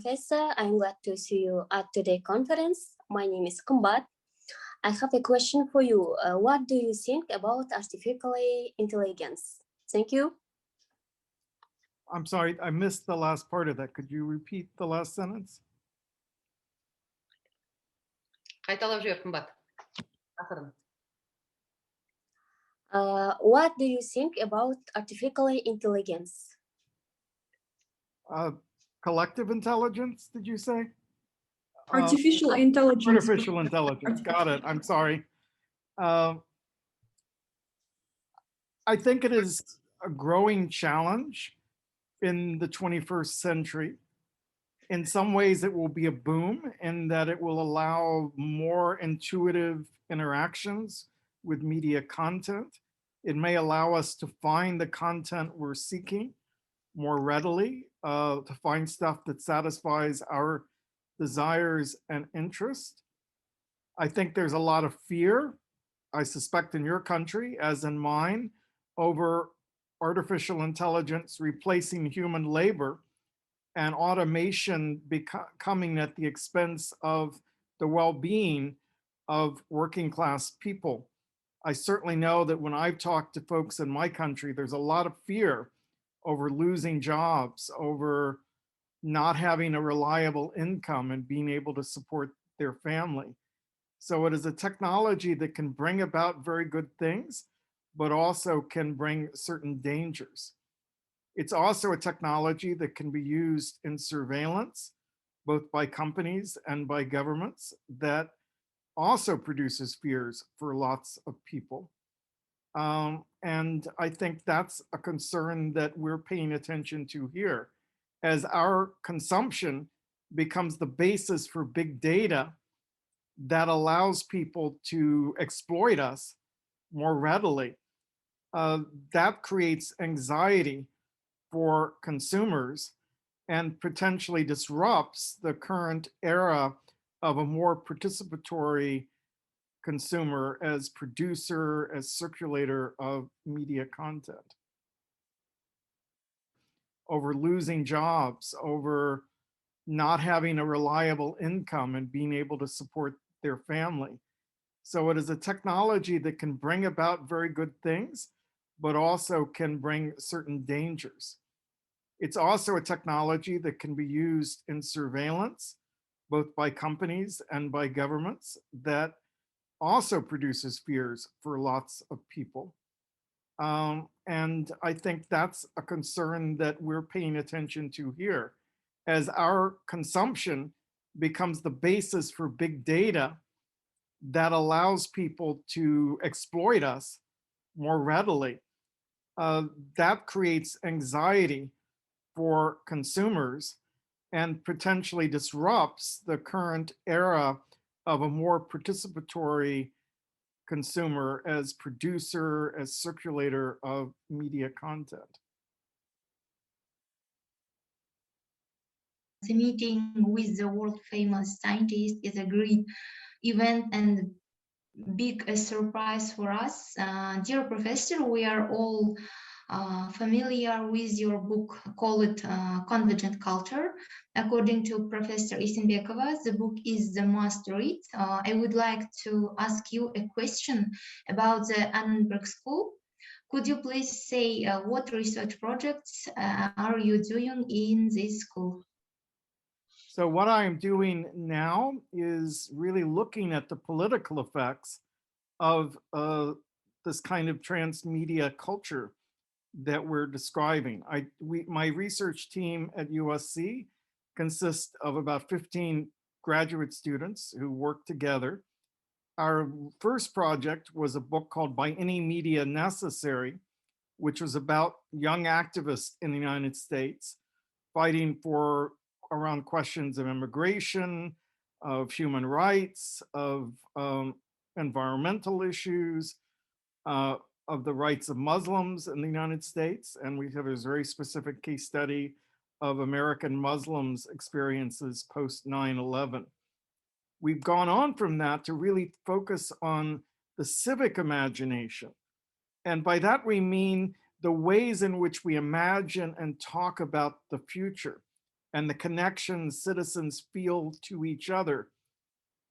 Professor. I'm glad to see you at today's conference. My name is Kumbat. I have a question for you. What do you think about artificial intelligence? Thank you. I'm sorry, I missed the last part of that. Could you repeat the last sentence? Қайталап жібер, қымбат. Ақырын. What do you think about artificial intelligence? Collective intelligence, did you say? Artificial intelligence. Artificial intelligence, got it, I'm sorry. I think it is a growing challenge in the 21st century. In some ways, it will be a boom in that it will allow more intuitive interactions with media content. It may allow us to find the content we're seeking more readily, to find stuff that satisfies our desires and interests. I think there's a lot of fear, I suspect in your country, as in mine, over artificial intelligence replacing human labor and automation coming at the expense of the well-being of working class people. I certainly know that when I've talked to folks in my country, there's a lot of fear over losing jobs, over not having a reliable income and being able to support their family. So it is a technology that can bring about very good things, but also can bring certain dangers. It's also a technology that can be used in surveillance, both by companies and by governments, that also produces fears for lots of people. And I think that's a concern that we're paying attention to here. As our consumption becomes the basis for big data that allows people to exploit us more readily, that creates anxiety for consumers and potentially disrupts the current era of a more participatory consumer as producer, as circulator of media content. Over losing jobs, over not having a reliable income and being able to support their family. So it is a technology that can bring about very good things, but also can bring certain dangers. It's also a technology that can be used in surveillance, both by companies and by governments, that also produces fears for lots of people. And I think that's a concern that we're paying attention to here. As our consumption becomes the basis for big data that allows people to exploit us more readily, that creates anxiety for consumers and potentially disrupts the current era of a more participatory consumer as producer, as circulator of media content. The meeting with the world famous scientist is a great event and big a surprise for us. Dear Professor, we are all familiar with your book called Convergent Culture. According to Professor Isenbekova, the book is the must read. I would like to ask you a question about the Annenberg School. Could you please say what research projects are you doing in this school? So what I am doing now is really looking at the political effects of this kind of transmedia culture that we're describing. My research team at USC consists of about 15 graduate students who work together. Our first project was a book called By Any Media Necessary, which was about young activists in the United States fighting for around questions of immigration, of human rights, of environmental issues, of the rights of Muslims in the United States. And we have a very specific case study of American Muslims' experiences post 9/11. We've gone on from that to really focus on the civic imagination. And by that we mean the ways in which we imagine and talk about the future. and the connections citizens feel to each other,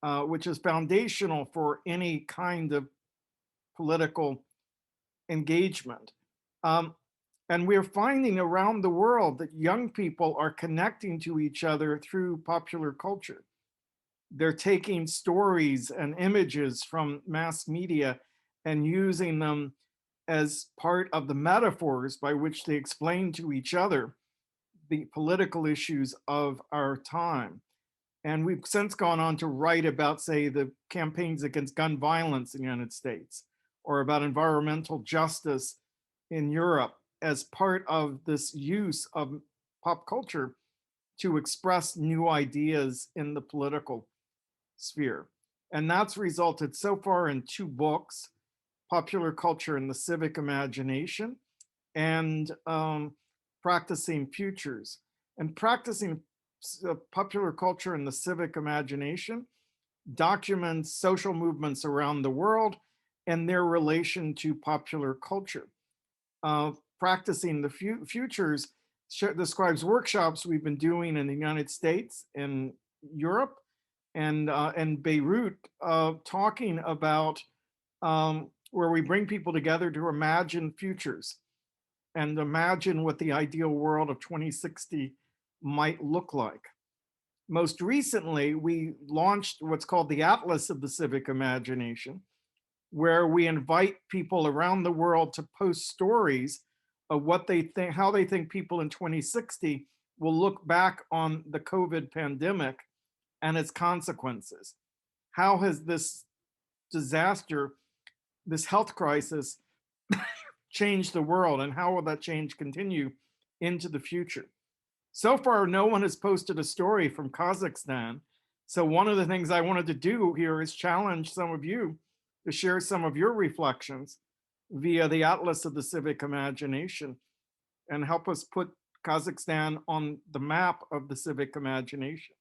which is foundational for any kind of political engagement. And we're finding around the world that young people are connecting to each other through popular culture. They're taking stories and images from mass media and using them as part of the metaphors by which they explain to each other the political issues of our time. And we've since gone on to write about, say, the campaigns against gun violence in the United States, or about environmental justice in Europe, as part of this use of pop culture to express new ideas in the political sphere. And that's resulted so far in 2 books, Popular Culture and the Civic Imagination, and Practicing Futures. And Practicing Popular Culture and the Civic Imagination documents social movements around the world and their relation to popular culture. Practicing the Futures describes workshops we've been doing in the United States, in Europe, and Beirut, talking about where we bring people together to imagine futures and imagine what the ideal world of 2060 might look like. Most recently, we launched what's called the Atlas of the Civic Imagination, where we invite people around the world to post stories of what they think, how they think people in 2060 will look back on the COVID pandemic and its consequences. How has this disaster, this health crisis, changed the world, and how will that change continue into the future? So far, no one has posted a story from Kazakhstan. So one of the things I wanted to do here is challenge some of you to share some of your reflections via the Atlas of the Civic Imagination and help us put Kazakhstan on the map of the civic imagination.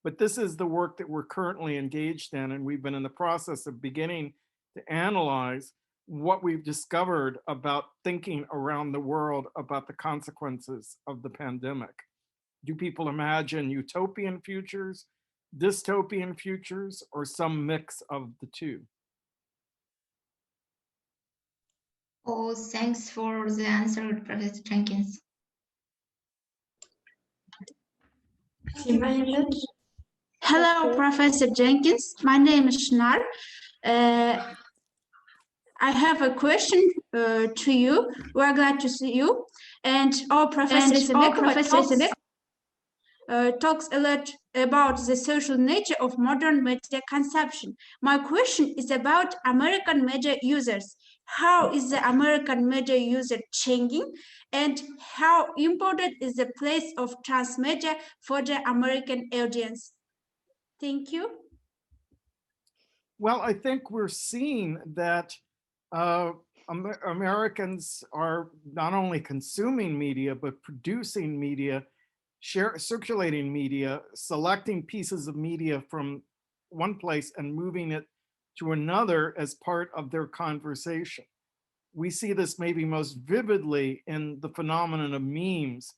But this is the work that we're currently engaged in, and we've been in the process of beginning to analyze what we've discovered about thinking around the world about the consequences of the pandemic. Do people imagine utopian futures, dystopian futures, or some mix of the two? Oh, thanks for the answer, Professor Jenkins. Hello, Professor Jenkins. My name is Shnar. I have a question to you. We're glad to see you. And our Professor talks a lot about the social nature of modern media consumption. My question is about American media users. How is the American media user changing, and how important is the place of Transmedia for the American audience? Thank you. Well, I think we're seeing that Americans are not only consuming media, but producing media, circulating media, selecting pieces of media from one place and moving it to another as part of their conversation. We see this maybe most vividly in the phenomenon of memes,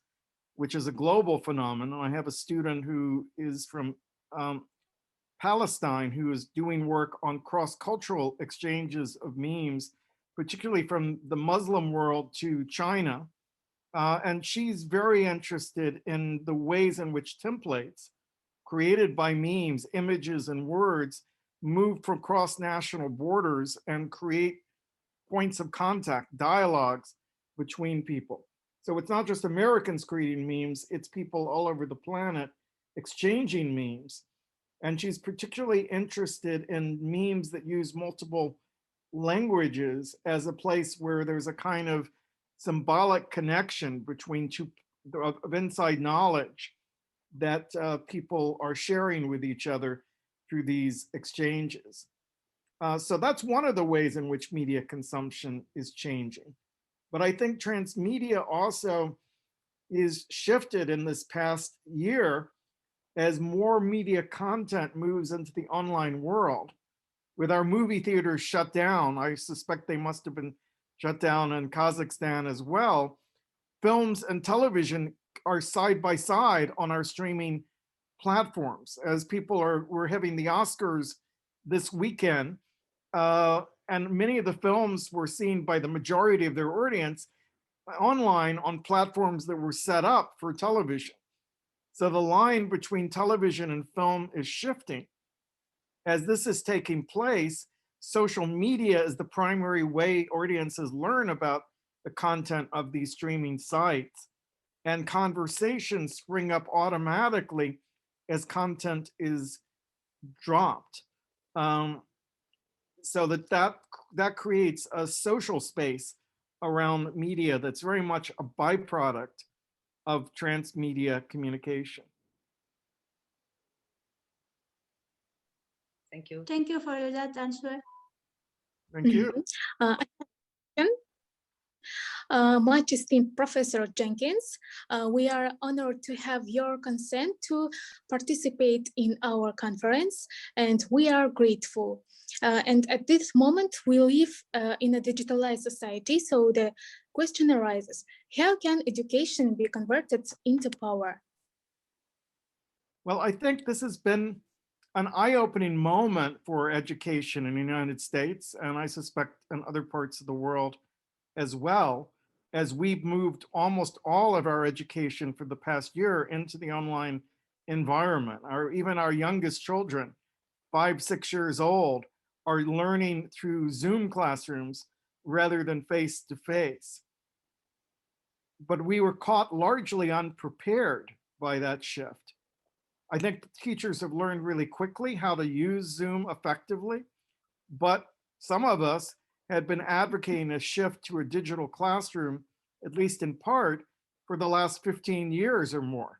which is a global phenomenon. I have a student who is from Palestine who is doing work on cross-cultural exchanges of memes, particularly from the Muslim world to China. And she's very interested in the ways in which templates created by memes, images, and words move from cross-national borders and create points of contact, dialogues between people. So it's not just Americans creating memes, it's people all over the planet exchanging memes. And she's particularly interested in memes that use multiple languages as a place where there's a kind of symbolic connection between two of inside knowledge that people are sharing with each other through these exchanges. So that's one of the ways in which media consumption is changing. But I think transmedia also is shifted in this past year as more media content moves into the online world. With our movie theaters shut down, I suspect they must have been shut down in Kazakhstan as well, films and television are side by side on our streaming platforms. As we're having the Oscars this weekend, and many of the films were seen by the majority of their audience online on platforms that were set up for television. So the line between television and film is shifting. As this is taking place, social media is the primary way audiences learn about the content of these streaming sites, and conversations spring up automatically as content is dropped. So that creates a social space around media that's very much a byproduct of transmedia communication. Thank you. Thank you for that answer. Thank you. Much esteemed Professor Jenkins, we are honored to have your consent to participate in our conference, and we are grateful. And at this moment, we live in a digitalized society, so the question arises, how can education be converted into power? Well, I think this has been an eye-opening moment for education in the United States, and I suspect in other parts of the world as well, as we've moved almost all of our education for the past year into the online environment. Even our youngest children, 5, 6 years old, are learning through Zoom classrooms rather than face-to-face. But we were caught largely unprepared by that shift. I think the teachers have learned really quickly how to use Zoom effectively, but some of us had been advocating a shift to a digital classroom, at least in part, for the last 15 years or more.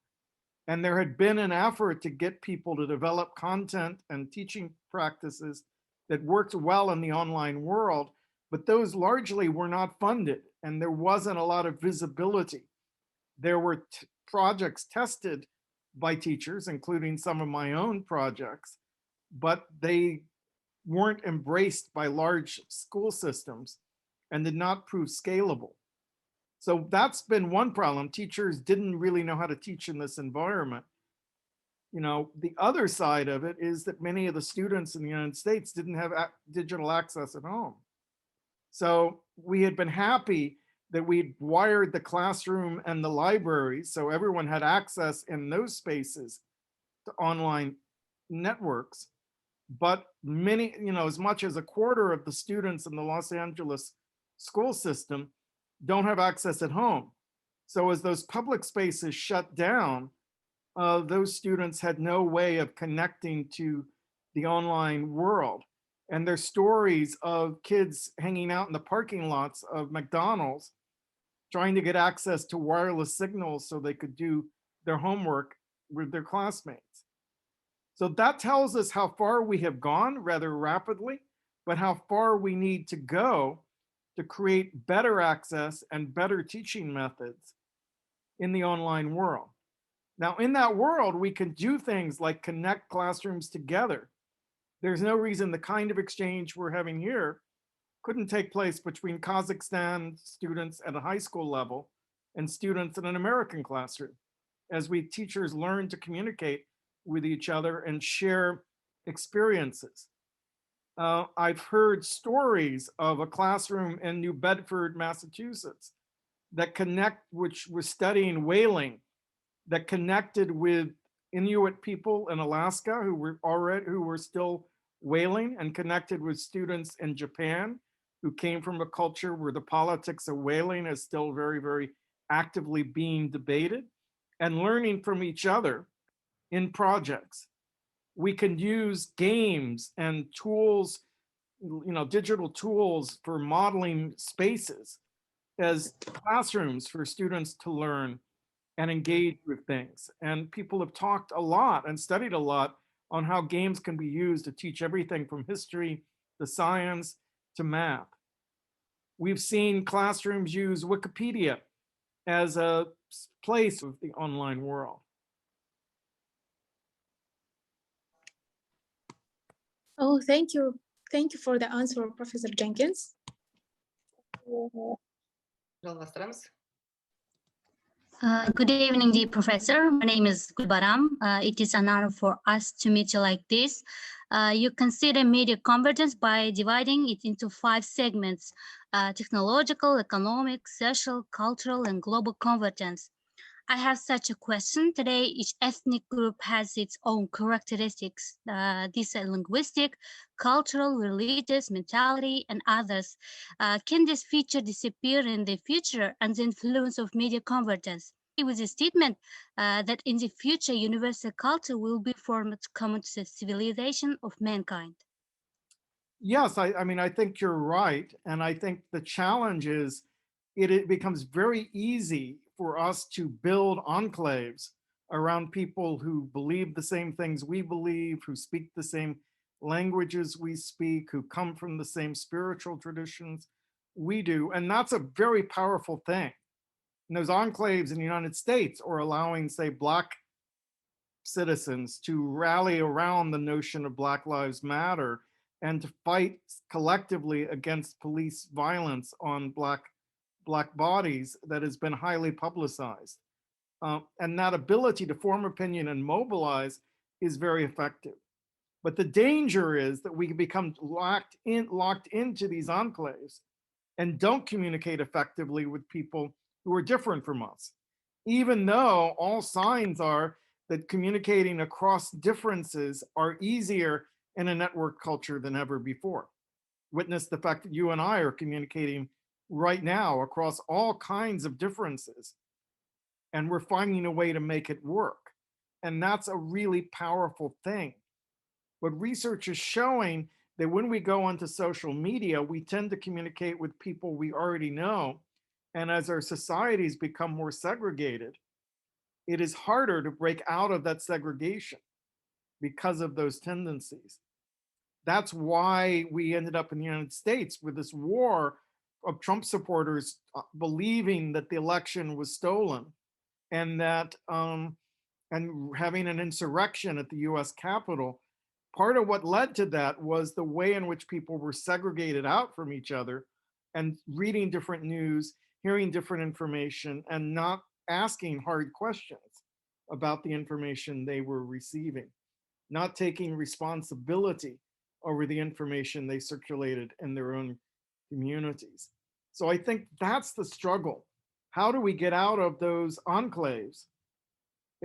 And there had been an effort to get people to develop content and teaching practices that worked well in the online world, but those largely were not funded, and there wasn't a lot of visibility. There were projects tested by teachers, including some of my own projects, but they weren't embraced by large school systems and did not prove scalable. So that's been one problem. Teachers didn't really know how to teach in this environment. You know, the other side of it is that many of the students in the United States didn't have digital access at home. So we had been happy that we'd wired the classroom and the library so everyone had access in those spaces to online networks. But many, you know, as much as a quarter of the students in the Los Angeles school system don't have access at home. So as those public spaces shut down, those students had no way of connecting to the online world. And there's stories of kids hanging out in the parking lots of McDonald's trying to get access to wireless signals so they could do their homework with their classmates. So that tells us how far we have gone rather rapidly, but how far we need to go to create better access and better teaching methods in the online world. Now, in that world, we can do things like connect classrooms together. There's no reason the kind of exchange we're having here couldn't take place between Kazakhstan students at a high school level and students in an American classroom, as we teachers learn to communicate with each other and share experiences. I've heard stories of a classroom in New Bedford, Massachusetts, which was studying whaling, that connected with Inuit people in Alaska who were still whaling, and connected with students in Japan who came from a culture where the politics of whaling is still very, very actively being debated, and learning from each other in projects. We can use games and tools, you know, digital tools for modeling spaces as classrooms for students to learn and engage with things. And people have talked a lot and studied a lot on how games can be used to teach everything from history to science to math. We've seen classrooms use Wikipedia as a place of the online world. Oh, thank you. Thank you for the answer, Professor Jenkins. Жалғастырамыз. Good evening, dear professor. My name is Gulbaram. It is an honor for us to meet you like this. You consider media convergence by dividing it into 5 segments: technological, economic, social, cultural, and global convergence. I have such a question. Today, each ethnic group has its own characteristics. These are linguistic, cultural, religious, mentality, and others. Can this feature disappear in the future and the influence of media convergence? With the statement that in the future, universal culture will be formed common to the civilization of mankind. Yes, I mean, I think you're right. And I think the challenge is it becomes very easy for us to build enclaves around people who believe the same things we believe, who speak the same languages we speak, who come from the same spiritual traditions we do. And that's a very powerful thing. And those enclaves in the United States are allowing, say, Black citizens to rally around the notion of Black Lives Matter and to fight collectively against police violence on Black bodies that has been highly publicized. And that ability to form opinion and mobilize is very effective. But the danger is that we become locked into these enclaves and don't communicate effectively with people who are different from us, even though all signs are that communicating across differences are easier in a network culture than ever before. Witness the fact that you and I are communicating right now across all kinds of differences, and we're finding a way to make it work. And that's a really powerful thing. But research is showing that when we go onto social media, we tend to communicate with people we already know. And as our societies become more segregated, it is harder to break out of that segregation because of those tendencies. That's why we ended up in the United States with this war of Trump supporters believing that the election was stolen, and that and having an insurrection at the US Capitol. Part of what led to that was the way in which people were segregated out from each other and reading different news, hearing different information, and not asking hard questions about the information they were receiving, not taking responsibility over the information they circulated in their own communities. So I think that's the struggle. How do we get out of those enclaves,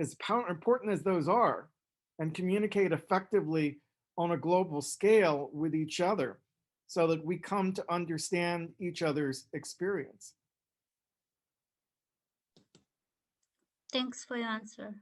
as important as those are, and communicate effectively on a global scale with each other so that we come to understand each other's experience? Thanks for your answer.